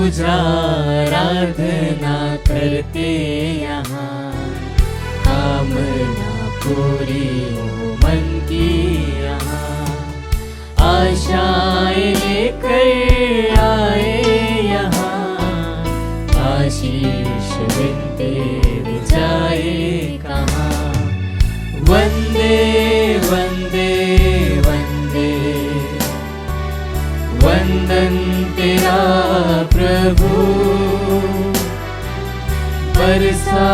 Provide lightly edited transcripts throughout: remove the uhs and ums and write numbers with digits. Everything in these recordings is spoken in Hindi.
पूजा आराधना करते यहाँ, कामना पूरी हो मन की यहाँ, आशाएं लेकर आए यहाँ, आशीष बिनते जाए कहाँ। वंदे वंदे वंदे, वंदन तेरा प्रभु, बरसा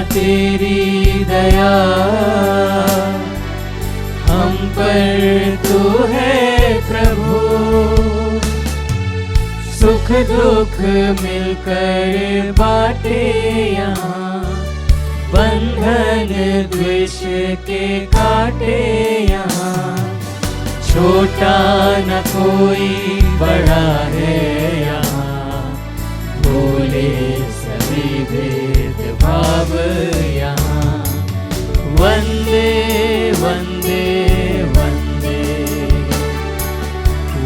तेरी दया हम पर तू है प्रभु। सुख दुख मिलकर बाटे यहाँ, बंधन द्वेष के काटे यहाँ, छोटा न कोई बड़ा है यहाँ, भूले सभी भेद भाव यहाँ। वंदे वंदे वंदे,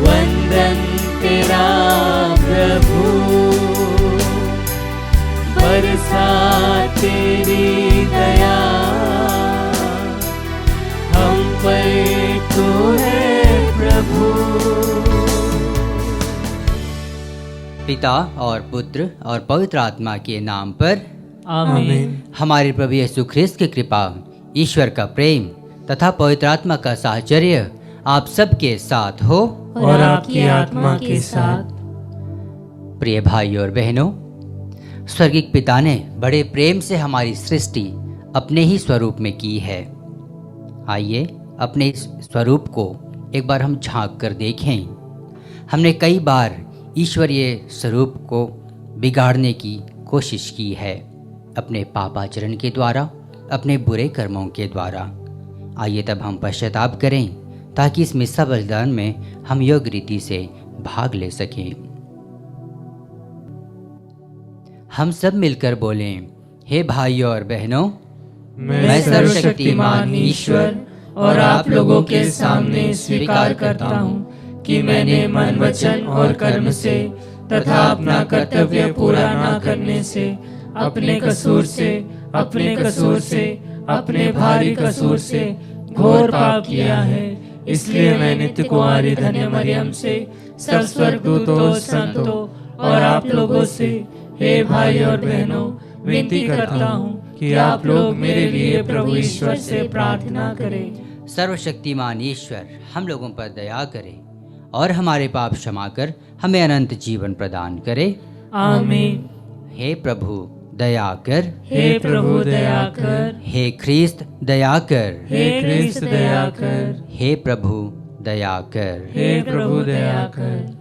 वंदन तेरा प्रभु, बरसा तेरी दया हम पर तू है प्रभु। पिता और पुत्र और पवित्र आत्मा के नाम पर आमीन। हमारे प्रभु यीशु ख्रिस्त की कृपा, ईश्वर का प्रेम तथा पवित्र आत्मा का साहचर्य आप सबके साथ हो और आपकी आत्मा के साथ। प्रिय भाई और बहनों, स्वर्गीय पिता ने बड़े प्रेम से हमारी सृष्टि अपने ही स्वरूप में की है। आइए अपने इस स्वरूप को एक बार हम झांक कर देखें। हमने कई बार ईश्वरीय स्वरूप को बिगाड़ने की कोशिश की है, अपने पापाचरण के द्वारा, अपने बुरे कर्मों के द्वारा। आइए तब हम पश्चाताप करें ताकि इस मिस्सा बलिदान में हम योग्य रीति से भाग ले सकें। हम सब मिलकर बोलें, हे भाइयों और बहनों, मैं सर्वशक्तिमान ईश्वर और आप लोगों के सामने स्वीकार करता हूँ कि मैंने मन वचन और कर्म से तथा अपना कर्तव्य पूरा न करने से, अपने कसूर से, अपने भारी कसूर से घोर पाप किया है। इसलिए मैं नित्य कुंवारी धन्य मरियम से, सब स्वर्गदूतों, संतों और आप लोगों से, हे भाई और बहनों, विनती करता हूँ कि आप लोग मेरे लिए प्रभु ईश्वर से प्रार्थना करें। सर्वशक्तिमान ईश्वर हम लोगों पर दया करे और हमारे पाप क्षमा कर हमें अनंत जीवन प्रदान करे। आमीन। हे प्रभु दया कर, हे प्रभु दया कर, हे ख्रिस्त दया कर, हे ख्रिस्त दया कर, हे प्रभु दया कर, हे प्रभु दया कर।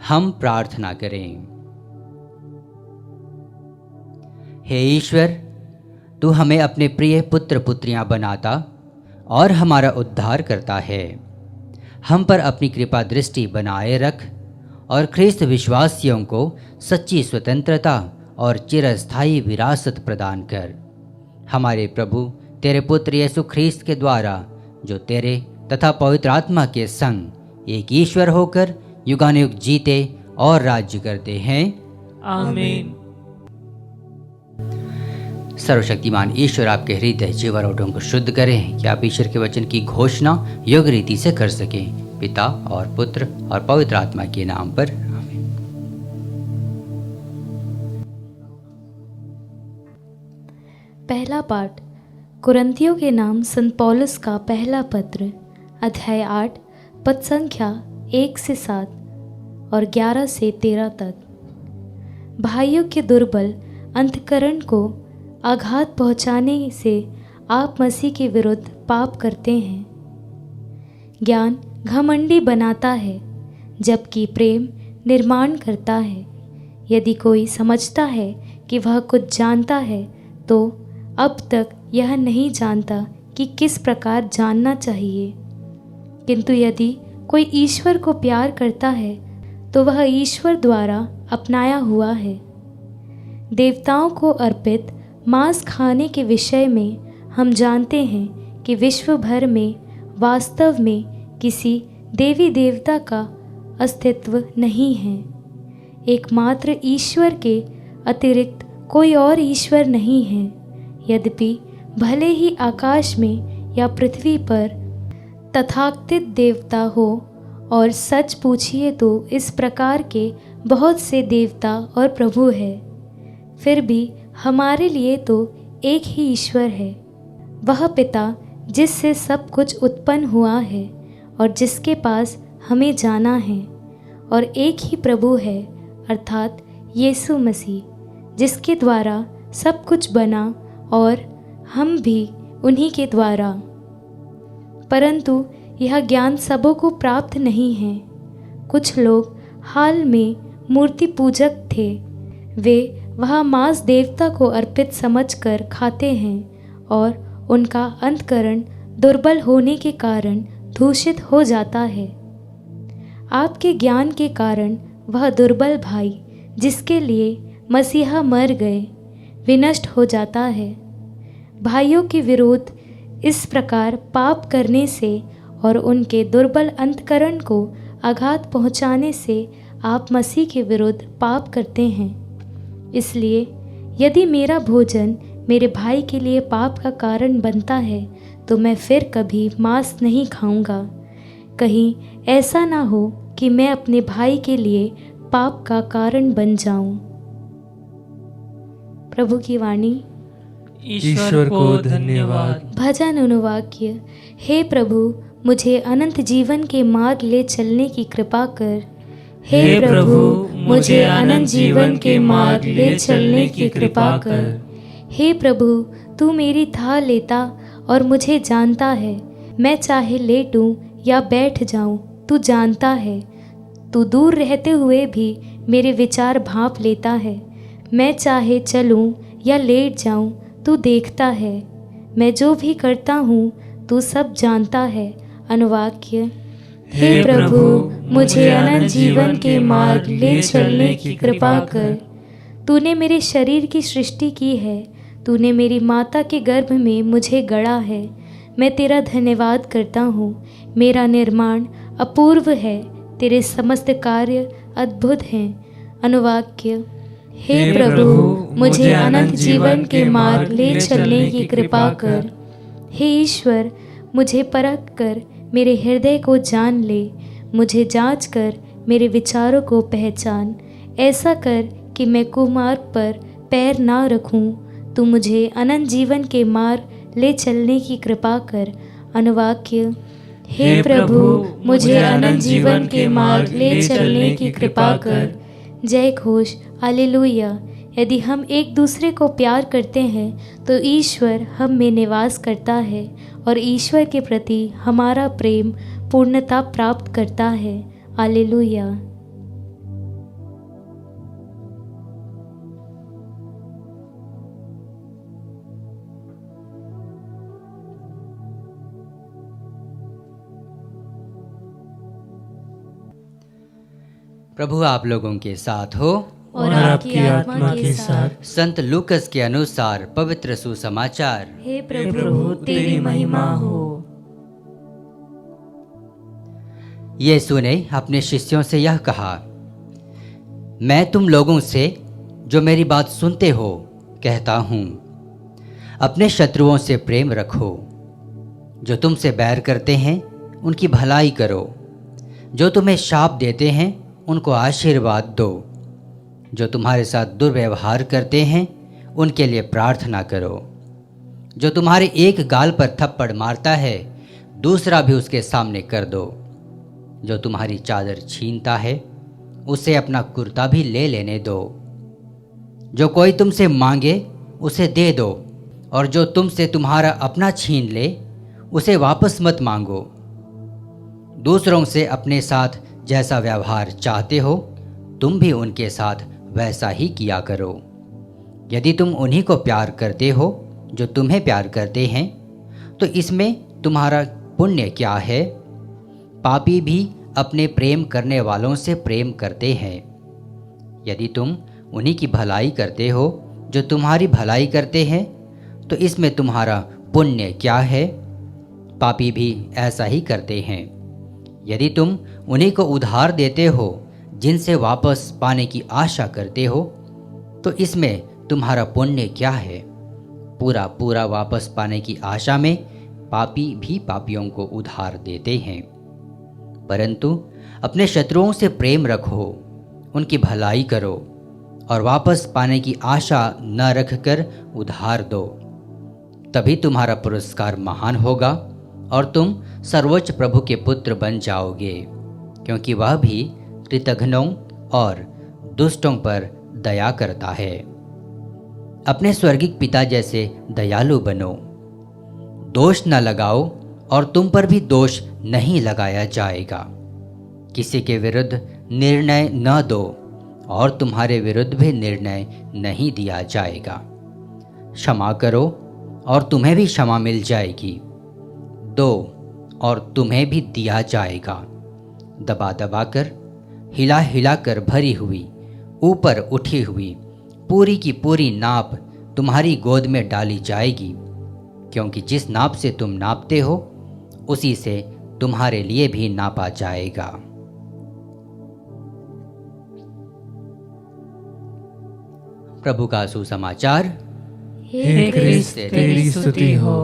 हम प्रार्थना करें। हे ईश्वर, तू हमें अपने प्रिय पुत्र पुत्रियां बनाता और हमारा उद्धार करता है। हम पर अपनी कृपा दृष्टि बनाए रख और ख्रिस्त विश्वासियों को सच्ची स्वतंत्रता और चिरस्थायी विरासत प्रदान कर। हमारे प्रभु तेरे पुत्र यीशु ख्रिस्त के द्वारा, जो तेरे तथा पवित्र आत्मा के संग एक ईश्वर होकर युगानुयुग जीते और राज्य करते हैं। आमीन। सर्वशक्तिमान ईश्वर आपके हृदय जीवन ओठों को शुद्ध करें कि आप ईश्वर के वचन की घोषणा योग्य रीति से कर सकें। पिता और पुत्र और पवित्र आत्मा के नाम पर आमीन। पहला पाठ कुरिन्थियों के नाम संत पौलुस का पहला पत्र, अध्याय 8, पद संख्या 1 से 7 और 11 से 13 तक। भाइयों के दुर्बल अंतःकरण को आघात पहुंचाने से आप मसीह के विरुद्ध पाप करते हैं। ज्ञान घमंडी बनाता है, जबकि प्रेम निर्माण करता है। यदि कोई समझता है कि वह कुछ जानता है, तो अब तक यह नहीं जानता कि किस प्रकार जानना चाहिए। किंतु यदि कोई ईश्वर को प्यार करता है, तो वह ईश्वर द्वारा अपनाया हुआ है। देवताओं को अर्पित मांस खाने के विषय में हम जानते हैं कि विश्व भर में वास्तव में किसी देवी देवता का अस्तित्व नहीं है। एकमात्र ईश्वर के अतिरिक्त कोई और ईश्वर नहीं है। यद्यपि भले ही आकाश में या पृथ्वी पर तथाकथित देवता हो, और सच पूछिए तो इस प्रकार के बहुत से देवता और प्रभु है, फिर भी हमारे लिए तो एक ही ईश्वर है, वह पिता जिससे सब कुछ उत्पन्न हुआ है और जिसके पास हमें जाना है, और एक ही प्रभु है अर्थात यीशु मसीह, जिसके द्वारा सब कुछ बना और हम भी उन्हीं के द्वारा। परंतु यह ज्ञान सबों को प्राप्त नहीं है। कुछ लोग हाल में मूर्ति पूजक थे, वे वह मांस देवता को अर्पित समझकर खाते हैं और उनका अंतकरण दुर्बल होने के कारण दूषित हो जाता है। आपके ज्ञान के कारण वह दुर्बल भाई जिसके लिए मसीहा मर गए, विनष्ट हो जाता है। भाइयों के विरोध इस प्रकार पाप करने से और उनके दुर्बल अंतकरण को आघात पहुंचाने से आप मसीह के विरुद्ध पाप करते हैं। इसलिए यदि मेरा भोजन मेरे भाई के लिए पाप का कारण बनता है, तो मैं फिर कभी मांस नहीं खाऊंगा। कहीं ऐसा ना हो कि मैं अपने भाई के लिए पाप का कारण बन जाऊं। प्रभु की वाणी। ईश्वर को धन्यवाद। भजन अनुवाक्य। हे प्रभु, मुझे अनंत जीवन के मार्ग ले चलने की कृपा कर। हे प्रभु, मुझे अनंत जीवन के मार्ग ले चलने की कृपा कर। हे प्रभु, तू मेरी थाह लेता और मुझे जानता है। मैं चाहे लेटूं या बैठ जाऊं, तू जानता है। तू दूर रहते हुए भी मेरे विचार भांप लेता है। मैं चाहे चलूं या लेट जाऊं, तू देखता है। मैं जो भी करता हूँ तू सब जानता है। अनुवाक्य। हे प्रभु, मुझे अनंत जीवन के मार्ग ले चलने की कृपा कर। तूने मेरे शरीर की सृष्टि की है, तूने मेरी माता के गर्भ में मुझे गढ़ा है। मैं तेरा धन्यवाद करता हूँ। मेरा निर्माण अपूर्व है, तेरे समस्त कार्य अद्भुत हैं। अनुवाक्य। हे प्रभु, मुझे अनंत जीवन के मार्ग ले चलने की कृपा कर। हे ईश्वर, मुझे परख कर मेरे हृदय को जान ले। मुझे जांच कर मेरे विचारों को पहचान। ऐसा कर कि मैं कुमार्ग पर पैर ना रखूं। तू मुझे अनंत जीवन के मार्ग ले चलने की कृपा कर। अनुवाक्य। हे प्रभु, मुझे अनंत जीवन के मार्ग ले चलने की कृपा कर। जय घोष। हालेलुया। यदि हम एक दूसरे को प्यार करते हैं तो ईश्वर हम में निवास करता है और ईश्वर के प्रति हमारा प्रेम पूर्णता प्राप्त करता है। हालेलुया। प्रभु आप लोगों के साथ हो और आपकी आत्मा के साथ। संत लूकस के अनुसार पवित्र सुसमाचार। हे प्रभु, तेरी महिमा हो। यीशु ने अपने शिष्यों से यह कहा, मैं तुम लोगों से जो मेरी बात सुनते हो कहता हूँ, अपने शत्रुओं से प्रेम रखो। जो तुमसे बैर करते हैं उनकी भलाई करो। जो तुम्हें शाप देते हैं उनको आशीर्वाद दो। जो तुम्हारे साथ दुर्व्यवहार करते हैं उनके लिए प्रार्थना करो। जो तुम्हारे एक गाल पर थप्पड़ मारता है दूसरा भी उसके सामने कर दो। जो तुम्हारी चादर छीनता है उसे अपना कुर्ता भी ले लेने दो। जो कोई तुमसे मांगे उसे दे दो, और जो तुमसे तुम्हारा अपना छीन ले उसे वापस मत मांगो। दूसरों से अपने साथ जैसा व्यवहार चाहते हो तुम भी उनके साथ वैसा ही किया करो। यदि तुम उन्हीं को प्यार करते हो जो तुम्हें प्यार करते हैं तो इसमें तुम्हारा पुण्य क्या है? पापी भी अपने प्रेम करने वालों से प्रेम करते हैं। यदि तुम उन्हीं की भलाई करते हो जो तुम्हारी भलाई करते हैं तो इसमें तुम्हारा पुण्य क्या है? पापी भी ऐसा ही करते हैं। यदि तुम उन्हीं को उधार देते हो जिनसे वापस पाने की आशा करते हो, तो इसमें तुम्हारा पुण्य क्या है? पूरा पूरा वापस पाने की आशा में पापी भी पापियों को उधार देते हैं। परंतु अपने शत्रुओं से प्रेम रखो, उनकी भलाई करो और वापस पाने की आशा न रखकर उधार दो। तभी तुम्हारा पुरस्कार महान होगा और तुम सर्वोच्च प्रभु के पुत्र बन जाओगे, क्योंकि वह भी कृतघ्नों और दुष्टों पर दया करता है। अपने स्वर्गिक पिता जैसे दयालु बनो। दोष न लगाओ और तुम पर भी दोष नहीं लगाया जाएगा। किसी के विरुद्ध निर्णय न दो और तुम्हारे विरुद्ध भी निर्णय नहीं दिया जाएगा। क्षमा करो और तुम्हें भी क्षमा मिल जाएगी। दो और तुम्हें भी दिया जाएगा। दबा दबा कर, हिला हिला कर भरी हुई, ऊपर उठी हुई पूरी की पूरी नाप तुम्हारी गोद में डाली जाएगी, क्योंकि जिस नाप से तुम नापते हो उसी से तुम्हारे लिए भी नापा जाएगा। प्रभु का सुसमाचार। हे क्रिस्त, तेरी स्तुति हो।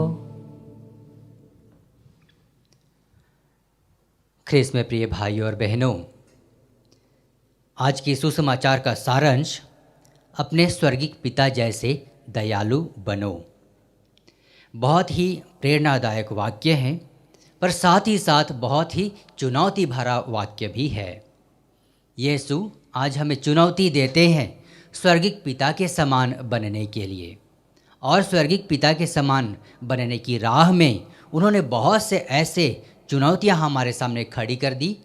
ख्रिस्त में प्रिय भाइयों और बहनों, आज के सुसमाचार का सारांश अपने स्वर्गिक पिता जैसे दयालु बनो। बहुत ही प्रेरणादायक वाक्य हैं, पर साथ ही साथ बहुत ही चुनौती भरा वाक्य भी है। यीशु आज हमें चुनौती देते हैं स्वर्गिक पिता के समान बनने के लिए, और स्वर्गिक पिता के समान बनने की राह में उन्होंने बहुत से ऐसे चुनौतियां हमारे सामने खड़ी कर दी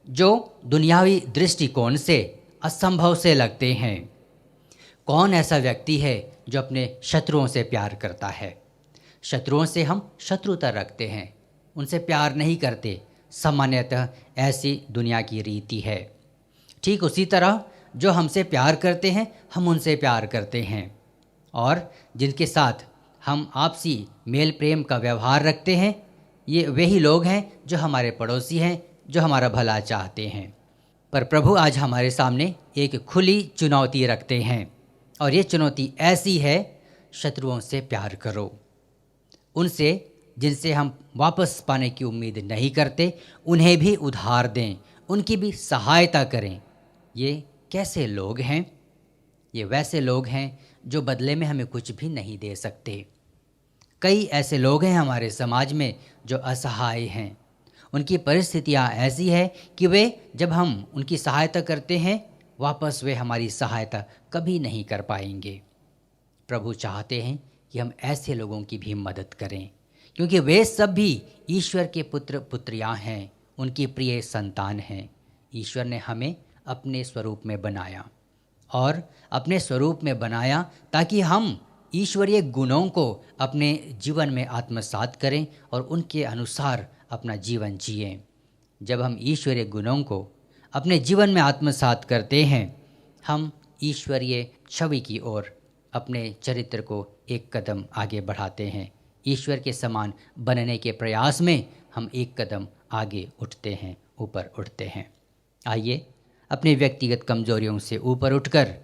जो दुनियावी दृष्टिकोण से असंभव से लगते हैं। कौन ऐसा व्यक्ति है जो अपने शत्रुओं से प्यार करता है? शत्रुओं से हम शत्रुता रखते हैं, उनसे प्यार नहीं करते। सामान्यतः ऐसी दुनिया की रीति है। ठीक उसी तरह जो हमसे प्यार करते हैं हम उनसे प्यार करते हैं, और जिनके साथ हम आपसी मेल प्रेम का व्यवहार रखते हैं ये वही लोग हैं जो हमारे पड़ोसी हैं, जो हमारा भला चाहते हैं। पर प्रभु आज हमारे सामने एक खुली चुनौती रखते हैं, और ये चुनौती ऐसी है, शत्रुओं से प्यार करो। उनसे जिनसे हम वापस पाने की उम्मीद नहीं करते उन्हें भी उधार दें, उनकी भी सहायता करें। ये कैसे लोग हैं? ये वैसे लोग हैं जो बदले में हमें कुछ भी नहीं दे सकते। कई ऐसे लोग हैं हमारे समाज में जो असहाय हैं। उनकी परिस्थितियाँ ऐसी है कि वे जब हम उनकी सहायता करते हैं वापस वे हमारी सहायता कभी नहीं कर पाएंगे। प्रभु चाहते हैं कि हम ऐसे लोगों की भी मदद करें, क्योंकि वे सब भी ईश्वर के पुत्र पुत्रियाँ हैं, उनकी प्रिय संतान हैं। ईश्वर ने हमें अपने स्वरूप में बनाया, और अपने स्वरूप में बनाया ताकि हम ईश्वरीय गुणों को अपने जीवन में आत्मसात करें और उनके अनुसार अपना जीवन जिएं। जब हम ईश्वरीय गुणों को अपने जीवन में आत्मसात करते हैं, हम ईश्वरीय छवि की ओर अपने चरित्र को एक कदम आगे बढ़ाते हैं। ईश्वर के समान बनने के प्रयास में हम एक कदम आगे उठते हैं, ऊपर उठते हैं। आइए अपने व्यक्तिगत कमजोरियों से ऊपर उठकर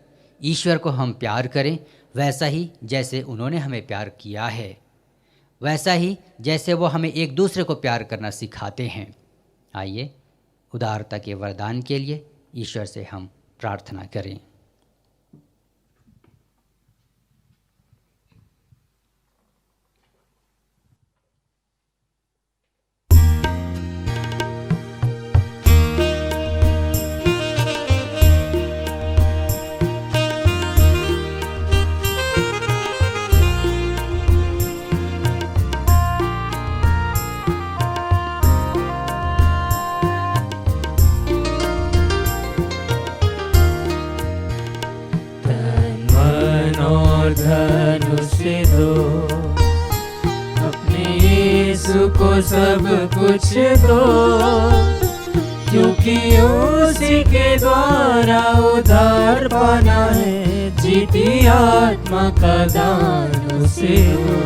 ईश्वर को हम प्यार करें, वैसा ही जैसे उन्होंने हमें प्यार किया है, वैसा ही जैसे वो हमें एक दूसरे को प्यार करना सिखाते हैं। आइए उदारता के वरदान के लिए ईश्वर से हम प्रार्थना करें। धनुष दो, अपने यीशु को सब कुछ दो, क्योंकि उसी के द्वारा उद्धार पाना है। जीती आत्मा का दान उसे दो,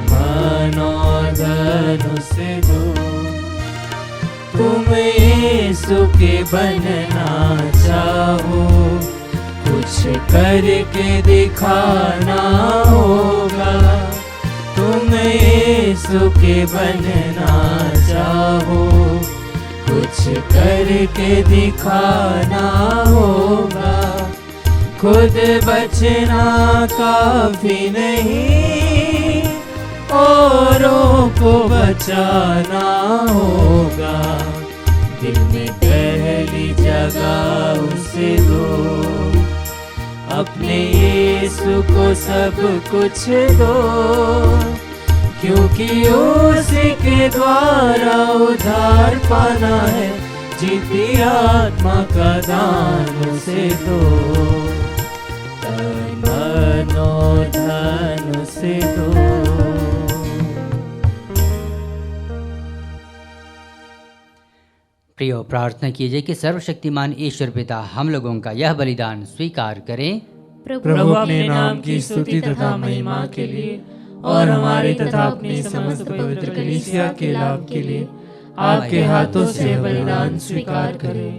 मन और धन उसे दो। तुम यीशु यीशु के बनना चाहो, कुछ करके दिखाना होगा। तुम यीशु के बनना चाहो, कुछ करके दिखाना होगा। खुद बचना काफी नहीं, औरों को बचाना होगा। दिल में पहली जगह उसे दो, अपने यीशु को सब कुछ दो, क्योंकि उसी के द्वारा उद्धार पाना है। जीती आत्मा का दान उसे दो, तन मन और धन उसे दो। प्रियो, प्रार्थना कीजिए कि सर्वशक्तिमान ईश्वर पिता हम लोगों का यह बलिदान स्वीकार करें। प्रभु अपने नाम की स्तुति तथा महिमा के लिए और हमारे तथा अपने समस्त पवित्र कलीसिया के लाभ के लिए आपके हाथों से बलिदान स्वीकार करें।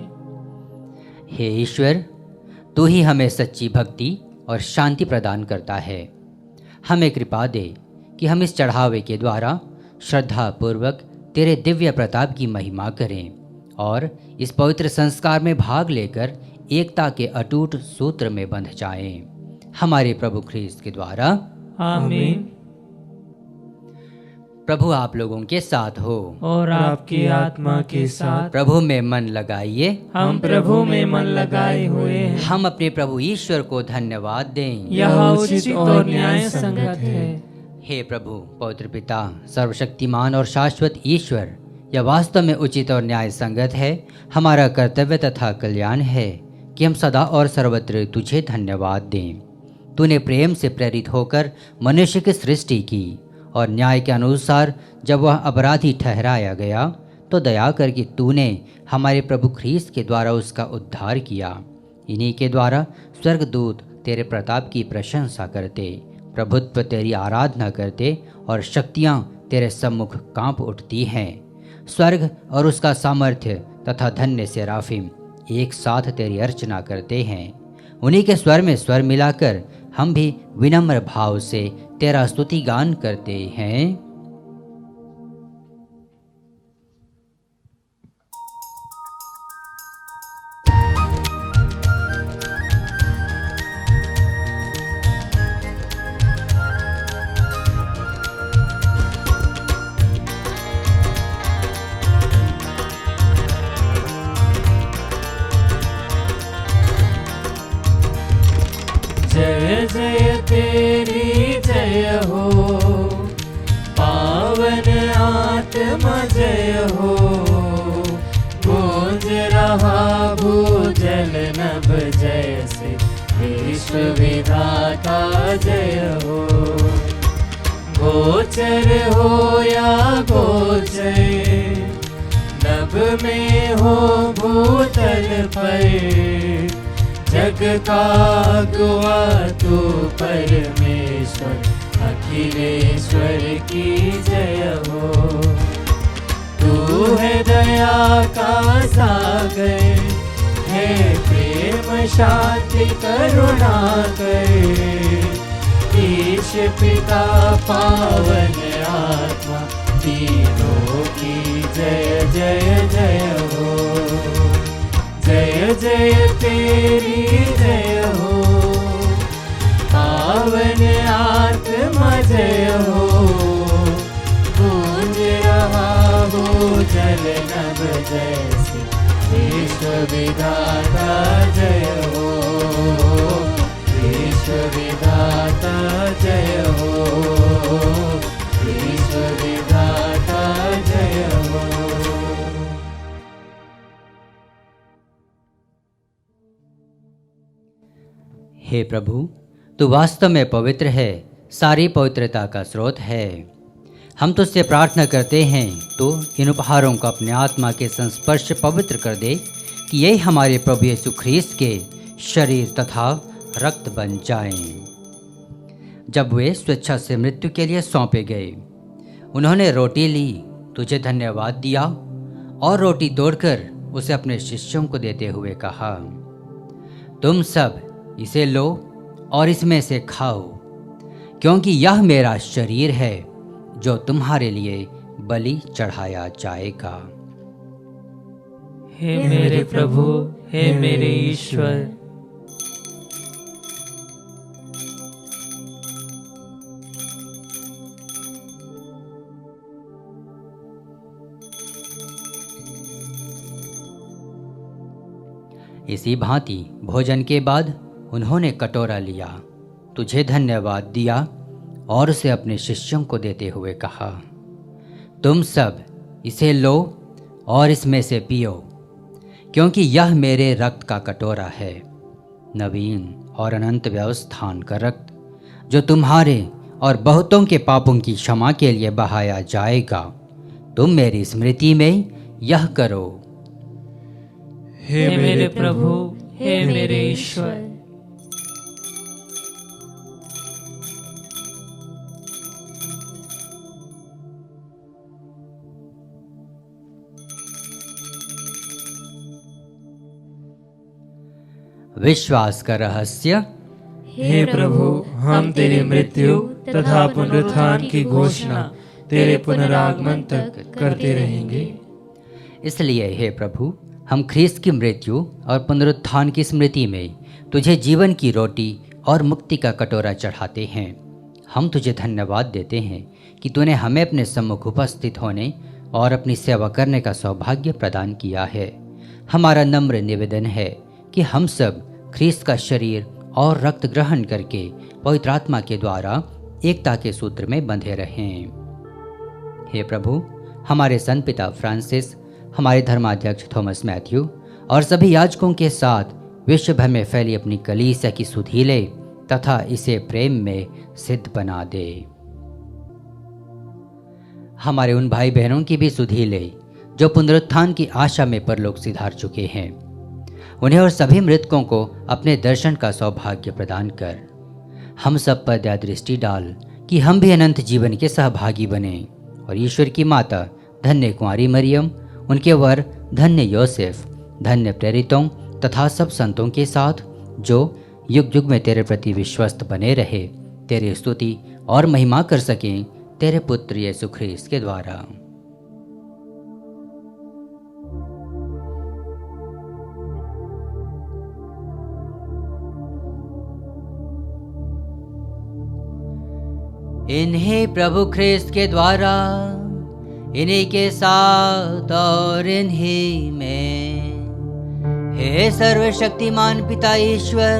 हे ईश्वर, तू ही हमें सच्ची भक्ति और शांति प्रदान करता है। हमें कृपा दे कि हम इस चढ़ावे के द्वारा श्रद्धा पूर्वक तेरे दिव्य प्रताप की महिमा करें और इस पवित्र संस्कार में भाग लेकर एकता के अटूट सूत्र में बंध जाएं। हमारे प्रभु ख्रीस्त के द्वारा, आमीन। प्रभु आप लोगों के साथ हो और आपकी आत्मा के साथ। प्रभु में मन लगाइए। हम प्रभु में मन लगाए हुए हैं। हम अपने प्रभु ईश्वर को धन्यवाद दें। यह उचित और न्याय संगत है। हे प्रभु पवित्र पिता, सर्वशक्तिमान और शाश्वत ईश्वर, यह वास्तव में उचित और न्याय संगत है। हमारा कर्तव्य तथा कल्याण है कि हम सदा और सर्वत्र तुझे धन्यवाद दें। तूने प्रेम से प्रेरित होकर मनुष्य की सृष्टि की और न्याय के अनुसार जब वह अपराधी ठहराया गया तो दया करके तूने हमारे प्रभु ख्रीस्त के द्वारा उसका उद्धार किया। इन्हीं के द्वारा स्वर्गदूत तेरे प्रताप की प्रशंसा करते, प्रभुत्व तेरी आराधना करते और शक्तियाँ तेरे सम्मुख कांप उठती हैं। स्वर्ग और उसका सामर्थ्य तथा धन्य सेराफिम एक साथ तेरी अर्चना करते हैं। उन्हीं के स्वर में स्वर मिलाकर हम भी विनम्र भाव से तेरा स्तुति गान करते हैं। जय जय तेरी जय हो, पावन आत्मा जय हो। गूंज रहा भूजल नभ जैसे, विश्व विधाता जय हो। गोचर हो या गोचर, नभ में हो भूतल पर, जग का गुआ तू परमेश्वर, अखिलेश्वर की जय हो। तू है दया का सागर, है प्रेम शांति करुणा कर। ईश पिता पावन आत्मा, तीनों की जय जय जय हो। जय जय तेरी जय हो, पावन आत्मा जय हो। गूंज रहा भूजल नभ जैसे, विश्व विधाता जय हो। विश्व विधाता जय हो, विश्व विधाता जय हो। हे प्रभु, तू वास्तव में पवित्र है, सारी पवित्रता का स्रोत है। हम तुझसे प्रार्थना करते हैं तो इन उपहारों को अपने आत्मा के संस्पर्श पवित्र कर दे कि ये हमारे प्रभु यीशु ख्रीस्त के शरीर तथा रक्त बन जाएं। जब वे स्वेच्छा से मृत्यु के लिए सौंपे गए, उन्होंने रोटी ली, तुझे धन्यवाद दिया और रोटी तोड़कर उसे अपने शिष्यों को देते हुए कहा, तुम सब इसे लो और इसमें से खाओ, क्योंकि यह मेरा शरीर है जो तुम्हारे लिए बलि चढ़ाया जाएगा। हे मेरे प्रभु, हे मेरे ईश्वर। इसी भांति भोजन के बाद उन्होंने कटोरा लिया, तुझे धन्यवाद दिया और उसे अपने शिष्यों को देते हुए कहा, तुम सब इसे लो और इसमें से पियो, क्योंकि यह मेरे रक्त का कटोरा है, नवीन और अनंत व्यवस्थान का रक्त, जो तुम्हारे और बहुतों के पापों की क्षमा के लिए बहाया जाएगा। तुम मेरी स्मृति में यह करो। हे मेरे प्रभु, हे मेरे ईश्वर। विश्वास का रहस्य। हे प्रभु, हम तेरी मृत्यु तथा पुनरुत्थान की घोषणा तेरे पुनरागमन तक करते रहेंगे। इसलिए हे प्रभु, हम ख्रीस्त की मृत्यु और पुनरुत्थान की स्मृति में तुझे जीवन की रोटी और मुक्ति का कटोरा चढ़ाते हैं। हम तुझे धन्यवाद देते हैं कि तूने हमें अपने सम्मुख उपस्थित होने और अपनी सेवा करने का सौभाग्य प्रदान किया है। हमारा नम्र निवेदन है कि हम सब ख्रीस्त का शरीर और रक्त ग्रहण करके पवित्र आत्मा के द्वारा एकता के सूत्र में बंधे रहें। हे प्रभु, हमारे संत पिता फ्रांसिस, हमारे धर्माध्यक्ष थॉमस मैथ्यू और सभी याजकों के साथ विश्व भर में फैली अपनी कलीसिया की सुधि ले तथा इसे प्रेम में सिद्ध बना दे। हमारे उन भाई बहनों की भी सुधि ले जो पुनरुत्थान की आशा में परलोक सिधार चुके हैं। उन्हें और सभी मृतकों को अपने दर्शन का सौभाग्य प्रदान कर। हम सब पर दया दृष्टि डाल कि हम भी अनंत जीवन के सहभागी बने और ईश्वर की माता धन्य कुंवारी मरियम, उनके वर धन्य योसेफ, धन्य प्रेरितों तथा सब संतों के साथ जो युग युग में तेरे प्रति विश्वस्त बने रहे, तेरी स्तुति और महिमा कर सकें तेरे पुत्र यीशु ख्रीस्त के द्वारा। इन्हीं प्रभु ख्रीस्त के द्वारा, इन्हीं के साथ और इन्हीं में, हे सर्वशक्तिमान पिता ईश्वर,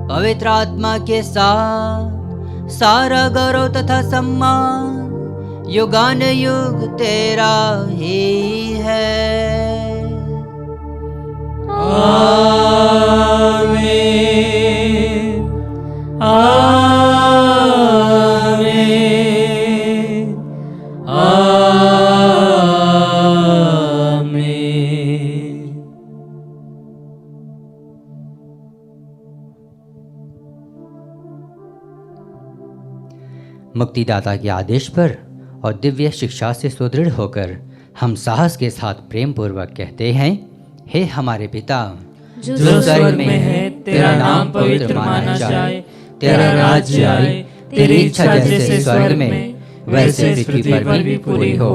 पवित्र आत्मा के साथ सारा गौरव तथा सम्मान युगान युग तेरा ही है। आमीन, आमीन, आमीन। मुक्तिदाता के आदेश पर और दिव्य शिक्षा से सुदृढ़ होकर हम साहस के साथ प्रेम पूर्वक कहते हैं, हे हमारे पिता जो स्वर्ग में है, तेरा नाम पवित्र माना जाए, तेरा राज्य आए, तेरी इच्छा जैसे स्वर्ग में वैसे पृथ्वी पर भी पूरी हो।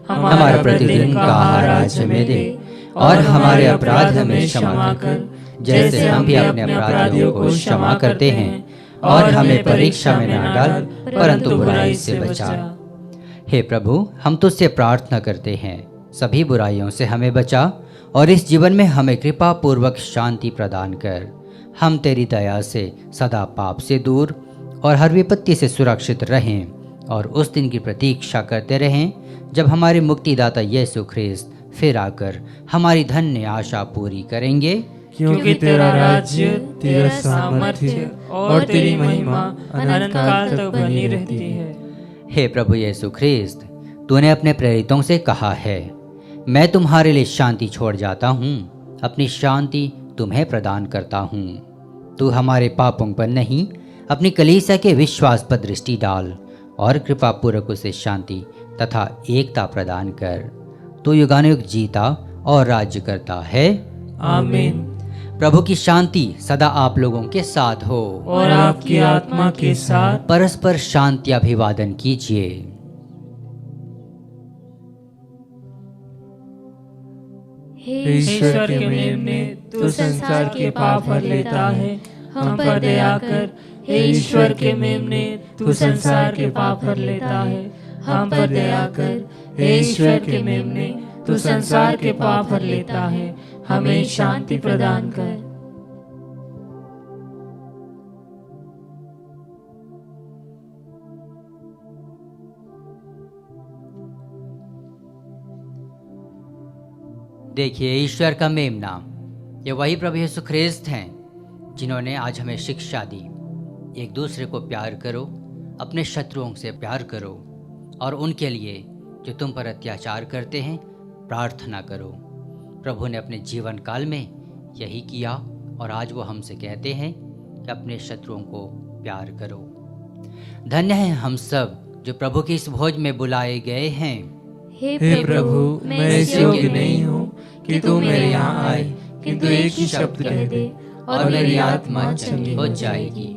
हमारा प्रतिदिन का आहार आज हमें दे और हमारे अपराध हमें क्षमा कर, जैसे हम भी अपने अपराधियों को क्षमा करते हैं, और हमें परीक्षा में न डाल परंतु बुराई से बचा। हे प्रभु, हम तुझसे प्रार्थना करते हैं, सभी बुराइयों से हमें बचा और इस जीवन में हमें कृपा पूर्वक शांति प्रदान कर। हम तेरी दया से सदा पाप से दूर और हर विपत्ति से सुरक्षित रहें और उस दिन की प्रतीक्षा करते रहें जब हमारे मुक्तिदाता यीशु ख्रीस्त फिर आकर हमारी धन्य आशा पूरी करेंगे। क्योंकि तेरा राज्य, तेरा सामर्थ्य और तेरी महिमा अनंत काल तक बनी रहती है। हे प्रभु यीशु ख्रीस्त, तूने अपने प्रेरितों से कहा है, मैं तुम्हारे लिए शांति छोड़ जाता हूँ, अपनी शांति तुम्हें प्रदान करता हूँ। तू हमारे पापों पर नहीं, अपनी कलीसिया के विश्वास पर दृष्टि डाल और कृपा पूर्वक उसे शांति तथा एकता प्रदान कर। तू युगानुयुग जीता और राज्य करता है। आमीन। प्रभु की शांति सदा आप लोगों के साथ हो और आपकी आत्मा के साथ। परस्पर शांति अभिवादन कीजिए। हे ईश्वर के मेमने, तू संसार के पाप हर लेता है, हम पर दया कर। हे ईश्वर के मेमने, तू संसार के पाप हर लेता है, हम पर दया कर। हे ईश्वर के मेमने, तू संसार के पाप हर लेता है, हमें शांति प्रदान कर। देखिए, ईश्वर का मेमना, ये वही प्रभु यीशु ख्रिस्त हैं जिन्होंने आज हमें शिक्षा दी। एक दूसरे को प्यार करो, अपने शत्रुओं से प्यार करो और उनके लिए जो तुम पर अत्याचार करते हैं प्रार्थना करो। प्रभु ने अपने जीवन काल में यही किया और आज वो हमसे कहते हैं कि अपने शत्रुओं को प्यार करो। धन्य हैं हम सब जो प्रभु की इस भोज में बुलाए गए हैं। हे प्रभु, मैं इस योग्य नहीं हूँ कि तू मेरे यहाँ आए, किंतु एक ही शब्द कह दे और मेरी आत्मा चंगी हो जाएगी।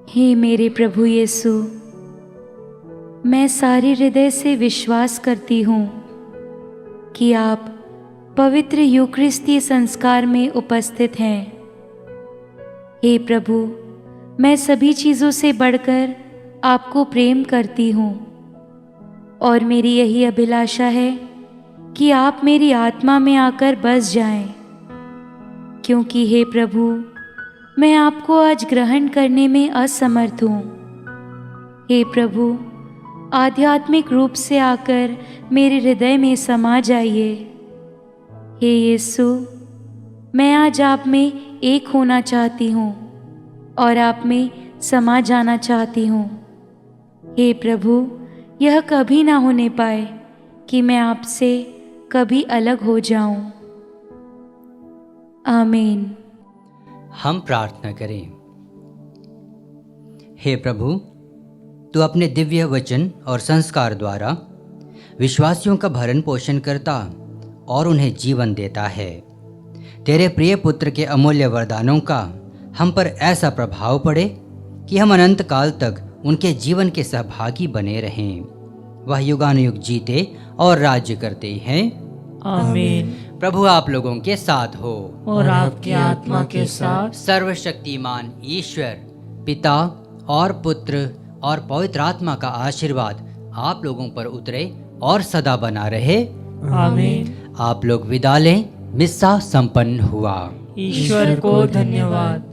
हे मेरे प्रभु यीशु, मैं सारे हृदय से विश्वास करती हूँ कि आप पवित्र यूकरिस्तीय संस्कार में उपस्थित हैं। हे प्रभु, मैं सभी चीज़ों से बढ़कर आपको प्रेम करती हूँ और मेरी यही अभिलाषा है कि आप मेरी आत्मा में आकर बस जाएं, क्योंकि हे प्रभु, मैं आपको आज ग्रहण करने में असमर्थ हूँ। हे प्रभु, आध्यात्मिक रूप से आकर मेरे हृदय में समा जाइए। हे यीशु, मैं आज आप में एक होना चाहती हूँ और आप में समा जाना चाहती हूँ। हे प्रभु, यह कभी ना होने पाए कि मैं आपसे कभी अलग हो जाऊं। आमीन। हम प्रार्थना करें। हे प्रभु, तू अपने दिव्य वचन और संस्कार द्वारा विश्वासियों का भरण पोषण करता और उन्हें जीवन देता है। तेरे प्रिय पुत्र के अमूल्य वरदानों का हम पर ऐसा प्रभाव पड़े कि हम अनंत काल तक उनके जीवन के सहभागी बने रहें। वह युगानुयुग जीते और राज्य करते हैं। आमीन। प्रभु आप लोगों के साथ हो और आपकी आत्मा के साथ। सर्वशक्तिमान ईश्वर पिता और पुत्र और पवित्र आत्मा का आशीर्वाद आप लोगों पर उतरे और सदा बना रहे। आमीन। आप लोग विदा लें। मिस्सा संपन्न हुआ। ईश्वर को धन्यवाद।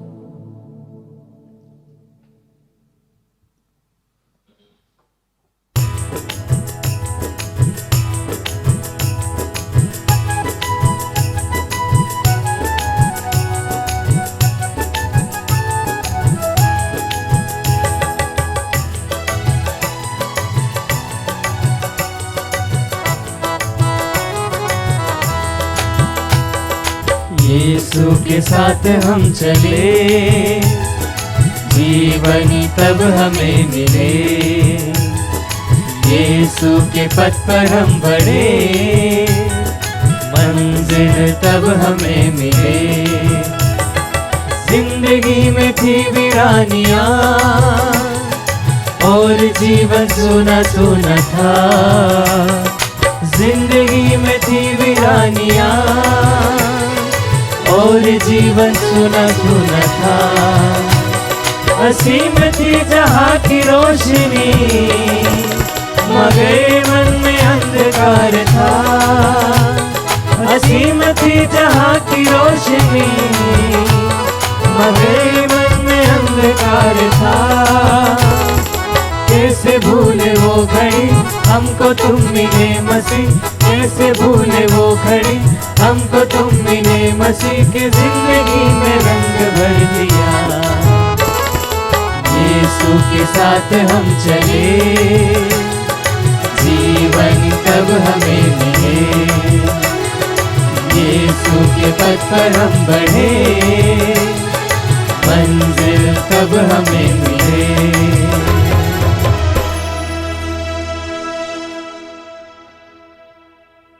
यीशु के साथ हम चले, जीवनी तब हमें मिले। यीशु के पथ पर हम बढ़े, मंजिल तब हमें मिले। जिंदगी में थी वीरानियाँ और जीवन सुना सुना था। जिंदगी में थी वीरानियाँ और जीवन सुना सुना था। असीम थी जहाँ की रोशनी, मगर मन में अंधकार था। असीम थी जहाँ की रोशनी, मगर मन में अंधकार था। कैसे भूले वो घड़ी हमको तुम मिले मसीह, कैसे भूले वो घड़ी हमको तुम मिले मसीह के। जिंदगी में रंग भर दिया, यीशु के साथ हम चले, जीवन कब हमें मिले, यीशु के पथ पर हम बढ़े, मंजिल कब हमें मिले।